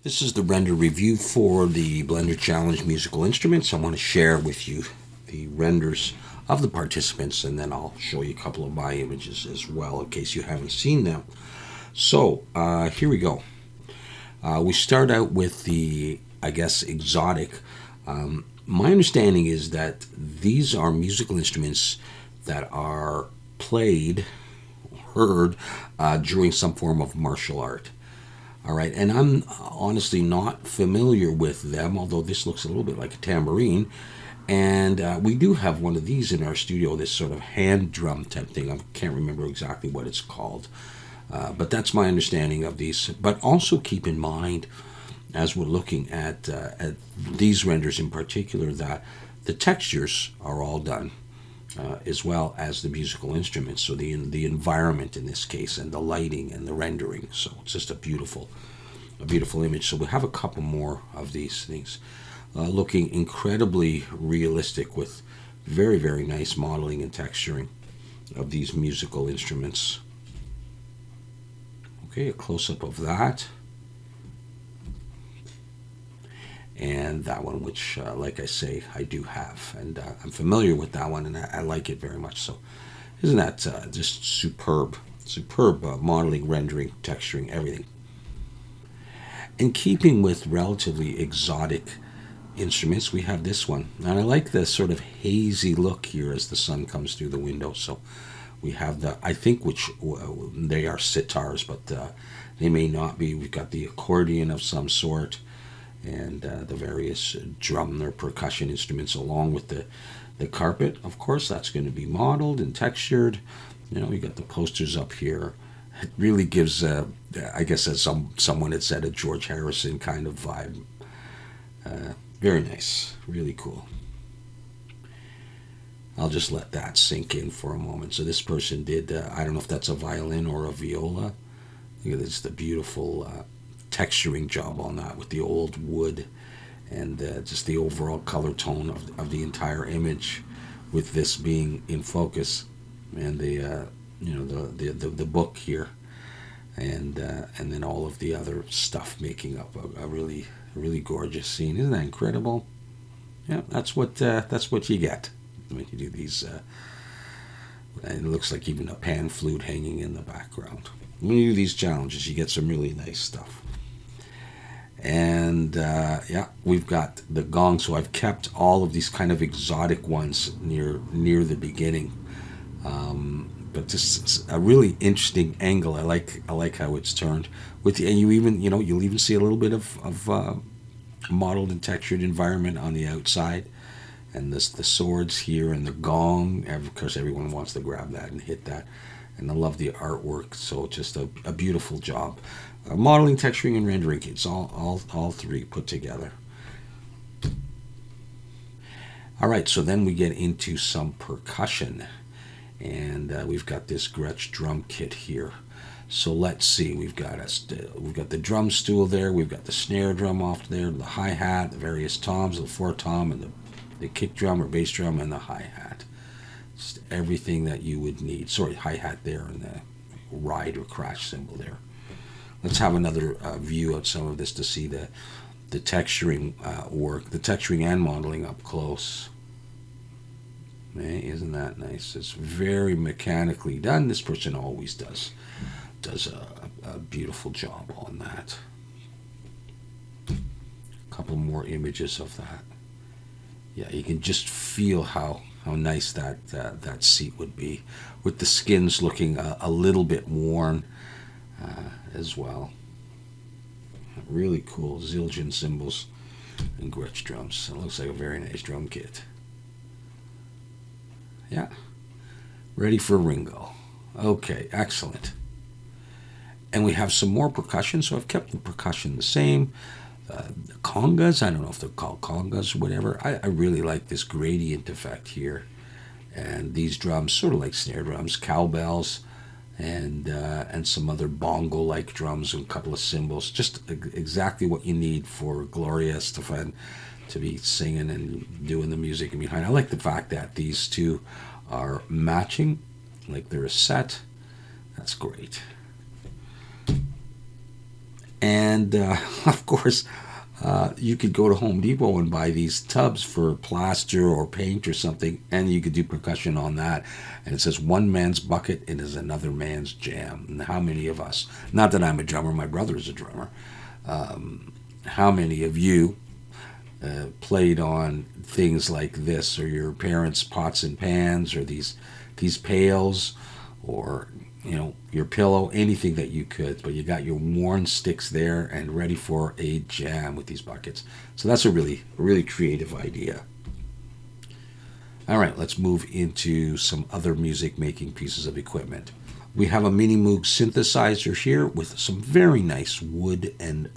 This is the render review for the Blender Challenge musical instruments. I want to share with you the renders of the participants, and then I'll show you a couple of my images as well in case you haven't seen them. So here we go. We start out with the, I guess, exotic. My understanding is that these are musical instruments that are played, heard during some form of martial art. All right, and I'm honestly not familiar with them, although this looks a little bit like a tambourine. And we do have one of these in our studio, this sort of hand drum type thing. I can't remember exactly what it's called, but that's my understanding of these. But also keep in mind, as we're looking at these renders in particular, that the textures are all done. As well as the musical instruments, so the environment in this case, and the lighting and the rendering. So it's just a beautiful image. So we have a couple more of these things, looking incredibly realistic with very nice modeling and texturing of these musical instruments. Okay, a close-up of that. And that one, which, like I say, I do have. And I'm familiar with that one, and I like it very much. So isn't that just superb? Superb modeling, rendering, texturing, everything. In keeping with relatively exotic instruments, we have this one. And I like the sort of hazy look here as the sun comes through the window. So we have the, I think, which they are sitars, but they may not be. We've got the accordion of some sort, and the various drum or percussion instruments along with the carpet. Of course, that's going to be modeled and textured. You know, we got the posters up here. It really gives, I guess, as someone had said, a George Harrison kind of vibe. Very nice, really cool. I'll just let that sink in for a moment. So this person did, I don't know if that's a violin or a viola. Look at this, the beautiful texturing job on that with the old wood, and just the overall color tone of the entire image, with this being in focus, and the the book here, and then all of the other stuff making up a really gorgeous scene. Isn't that incredible? Yeah, that's what you get when you do these. And it looks like even a pan flute hanging in the background. When you do these challenges, you get some really nice stuff. And yeah, we've got the gong. So I've kept all of these kind of exotic ones near the beginning, but just a really interesting angle. I like how it's turned with, and you'll even see a little bit of modeled and textured environment on the outside, and the swords here and the gong. Of course, everyone wants to grab that and hit that, and I love the artwork. So just a beautiful job. Modeling, texturing, and rendering. It's all three put together. All right, so then we get into some percussion, and we've got this Gretsch drum kit here. So let's see. We've got the drum stool there. We've got the snare drum off there, the hi hat, the various toms, the four tom, and the kick drum or bass drum, and the hi hat. Just everything that you would need. Sorry, hi hat there, and the ride or crash cymbal there. Let's have another view of some of this to see the texturing work, the texturing and modeling up close. Hey, isn't that nice? It's very mechanically done. This person always does a beautiful job on that. A couple more images of that. Yeah, you can just feel how nice that seat would be, with the skins looking a little bit worn. As well. Really cool Zildjian cymbals and Gretsch drums. It looks like a very nice drum kit. Yeah. Ready for Ringo. Okay, excellent. And we have some more percussion, so I've kept the percussion the same. The congas, I don't know if they're called congas or whatever. I really like this gradient effect here. And these drums, sort of like snare drums, cowbells, and some other bongo-like drums and a couple of cymbals. Just exactly what you need for Gloria Estefan to be singing and doing the music behind. I like the fact that these two are matching, like they're a set. That's great. And of course, you could go to Home Depot and buy these tubs for plaster or paint or something, and you could do percussion on that. And it says one man's bucket, it is another man's jam. And how many of us, not that I'm a drummer, my brother is a drummer, how many of you played on things like this, or your parents' pots and pans, or these pails, or your pillow, anything that you could, but you got your worn sticks there and ready for a jam with these buckets. So that's a really creative idea. All right, let's move into some other music making pieces of equipment. We have a Mini Moog synthesizer here with some very nice wood and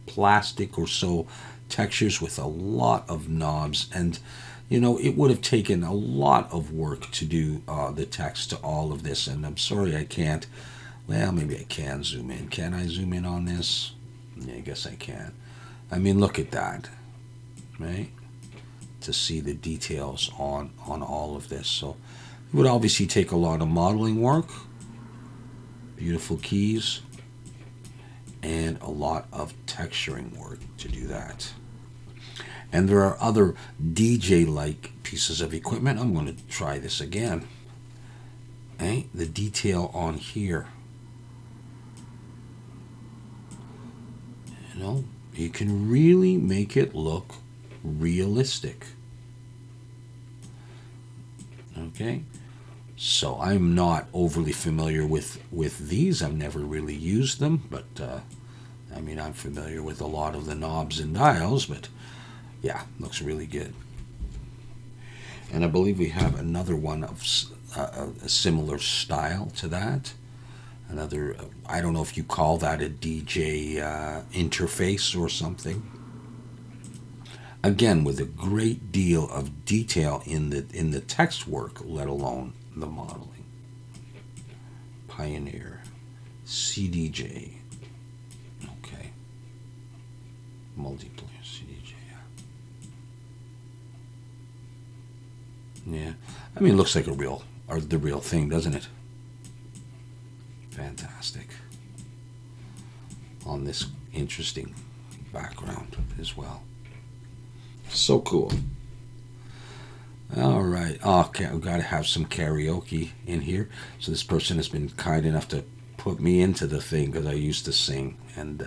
plastic or so textures with a lot of knobs, and it would have taken a lot of work to do the text to all of this, and I'm sorry I can't. Well, maybe I can zoom in. Can I zoom in on this? Yeah, I guess I can. I mean, look at that, right? To see the details on all of this. So it would obviously take a lot of modeling work, beautiful keys, and a lot of texturing work to do that. And there are other DJ-like pieces of equipment. I'm going to try this again. Okay? The detail on here. You can really make it look realistic. Okay? So I'm not overly familiar with these. I've never really used them, but I'm familiar with a lot of the knobs and dials, but yeah, looks really good. And I believe we have another one of a similar style to that. Another, I don't know if you call that a DJ interface or something. Again, with a great deal of detail in the text work, let alone the modeling. Pioneer, CDJ, okay, multiplayer CDJ. Yeah, it looks like the real thing, doesn't it? Fantastic. On this interesting background as well. So cool. All right. Okay, I've got to have some karaoke in here. So this person has been kind enough to put me into the thing because I used to sing, and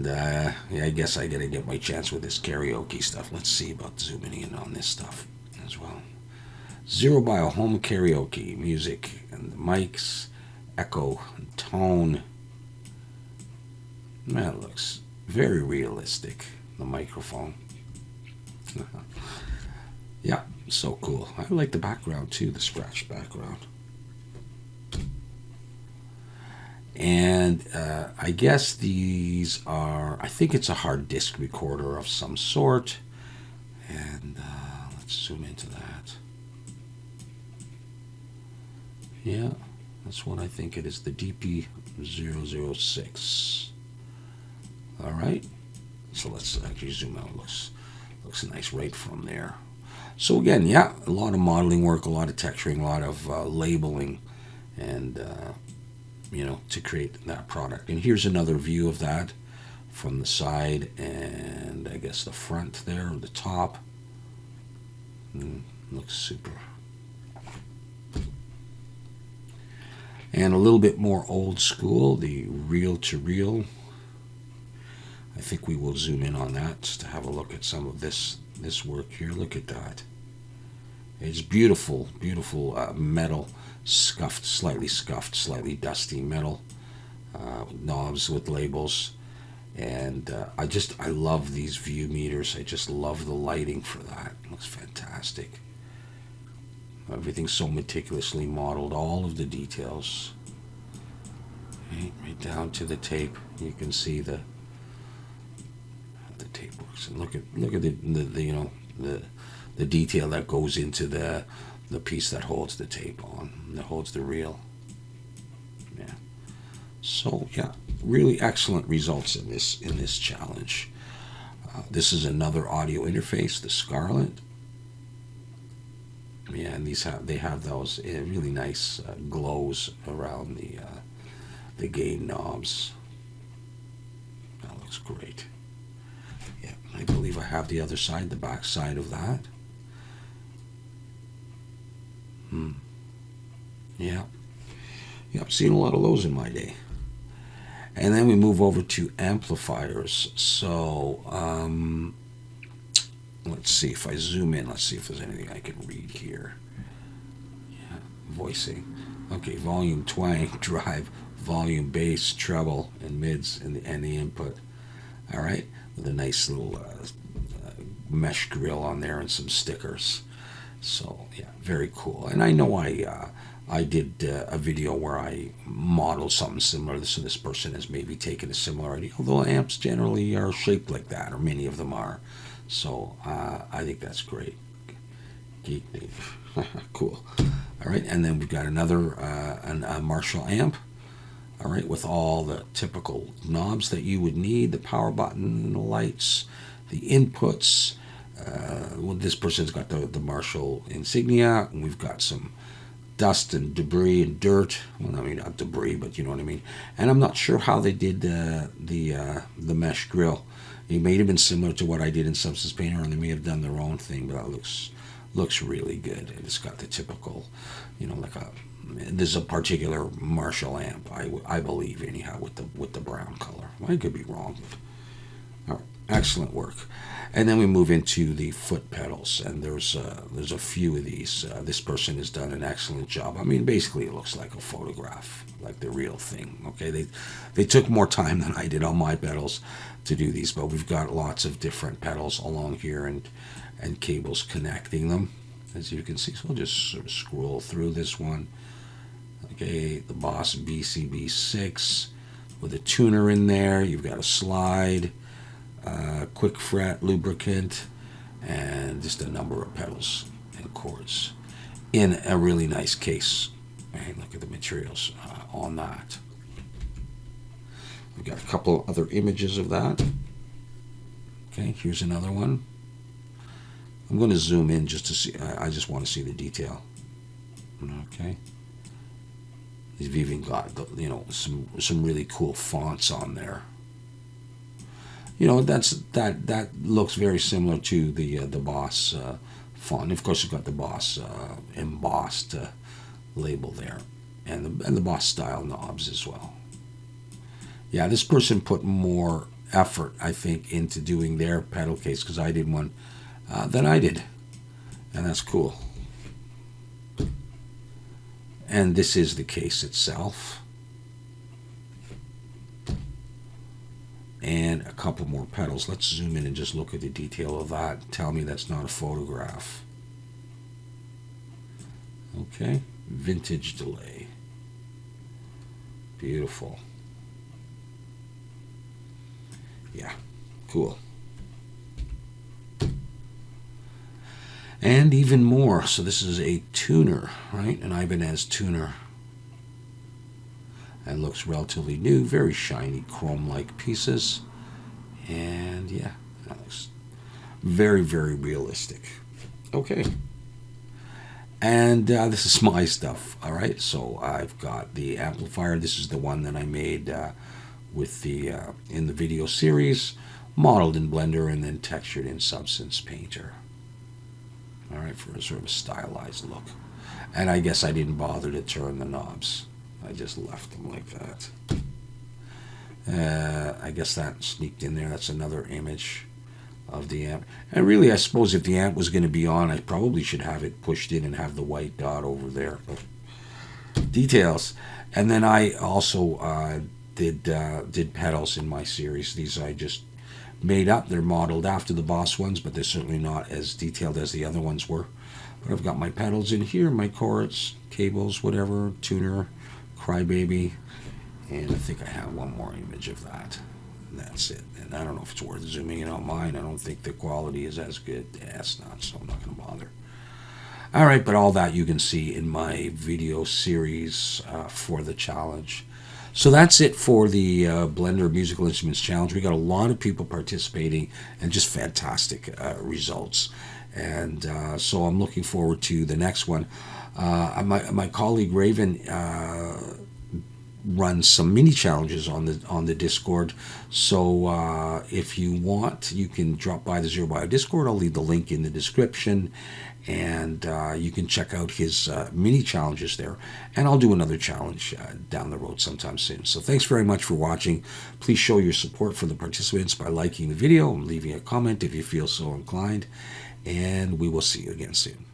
yeah, I guess I got to get my chance with this karaoke stuff. Let's see about zooming in on this stuff as well. Zerobio home karaoke music and the mics, echo, and tone. That looks very realistic. The microphone. Yeah, so cool. I like the background too, the scratch background. And I guess these are, I think it's a hard disk recorder of some sort. And let's zoom into that. Yeah, that's what I think it is, the DP006. All right. So let's actually zoom out. Looks nice right from there. So again, yeah, a lot of modeling work, a lot of texturing, a lot of labeling, and to create that product. And here's another view of that from the side, and I guess the front there, or the top. Looks super. And a little bit more old school, the reel-to-reel. I think we will zoom in on that just to have a look at some of this work here. Look at that. It's beautiful, beautiful metal, slightly scuffed, slightly dusty metal, knobs with labels. And I love these view meters. I just love the lighting for that. It looks fantastic. Everything's so meticulously modeled, all of the details. Right down to the tape. You can see the tape works, and look at the detail that goes into the piece that holds the tape on, that holds the reel. Yeah. So yeah, really excellent results in this challenge. This is another audio interface, the Scarlett. Yeah, and they have those really nice glows around the gain knobs. looks great. Yeah, I believe I have the other side, the back side of that. Yeah. Yeah, I've seen a lot of those in my day. And then we move over to amplifiers. So, let's see if I zoom in. Let's see if there's anything I can read here. Yeah, voicing. Okay, volume, twang, drive, volume, bass, treble, and mids, and the input. All right, with a nice little mesh grill on there and some stickers. So yeah, very cool. And I know I did a video where I modeled something similar. So this person has maybe taken a similar idea. Although amps generally are shaped like that, or many of them are. So I think that's great. Geek Dave. Cool. All right, and then we've got another a Marshall amp. All right, with all the typical knobs that you would need, the power button, the lights, the inputs. Well, this person's got the Marshall insignia, and we've got some dust and debris and dirt. Well, I mean, not debris, but you know what I mean. And I'm not sure how they did the mesh grill. It may have been similar to what I did in Substance Painter, or they may have done their own thing, but that looks really good. And it's got the typical, there's a particular Marshall amp, I believe, anyhow, with the brown color. I could be wrong. All right, excellent work. And then we move into the foot pedals, and there's a few of these. This person has done an excellent job. I mean, basically, it looks like a photograph, like the real thing. Okay, they took more time than I did on my pedals to do these, but we've got lots of different pedals along here and cables connecting them, as you can see. So I'll just sort of scroll through this one. Okay, the Boss BCB6 with a tuner in there. You've got a slide. Quick fret lubricant, and just a number of pedals and chords in a really nice case. Right, look at the materials on that. We've got a couple other images of that. Okay, here's another one. I'm going to zoom in just to see. I just want to see the detail. Okay, we've even got some really cool fonts on there. That looks very similar to the Boss font. Of course, you've got the Boss embossed label there, and the Boss style knobs as well. Yeah, this person put more effort, I think, into doing their pedal case, because I did one than I did, and that's cool. And this is the case itself. And a couple more pedals. Let's zoom in and just look at the detail of that. Tell me that's not a photograph. Okay, vintage delay. Beautiful. Yeah, cool. And even more. So this is a tuner, right? An Ibanez tuner. And looks relatively new, very shiny chrome-like pieces. And yeah, that looks very, very realistic. Okay. And this is my stuff, all right? So I've got the amplifier. This is the one that I made with the in the video series, modeled in Blender and then textured in Substance Painter. All right, for a sort of a stylized look. And I guess I didn't bother to turn the knobs. I just left them like that. I guess that sneaked in there. That's another image of the amp. And really, I suppose if the amp was going to be on, I probably should have it pushed in and have the white dot over there. But details. And then I also did pedals in my series. These I just made up. They're modeled after the Boss ones, but they're certainly not as detailed as the other ones were. But I've got my pedals in here, my chords, cables, whatever, tuner, Crybaby, and I think I have one more image of that. And that's it. And I don't know if it's worth zooming in on mine. I don't think the quality is as good. Yeah, it's not, so I'm not going to bother. All right, but all that you can see in my video series for the challenge. So that's it for the Blender Musical Instruments Challenge. We got a lot of people participating and just fantastic results. And so I'm looking forward to the next one. My colleague Raven runs some mini challenges on the Discord. So if you want, you can drop by the Zerobio Discord. I'll leave the link in the description, and you can check out his mini challenges there. And I'll do another challenge down the road sometime soon. So thanks very much for watching. Please show your support for the participants by liking the video and leaving a comment if you feel so inclined. And we will see you again soon.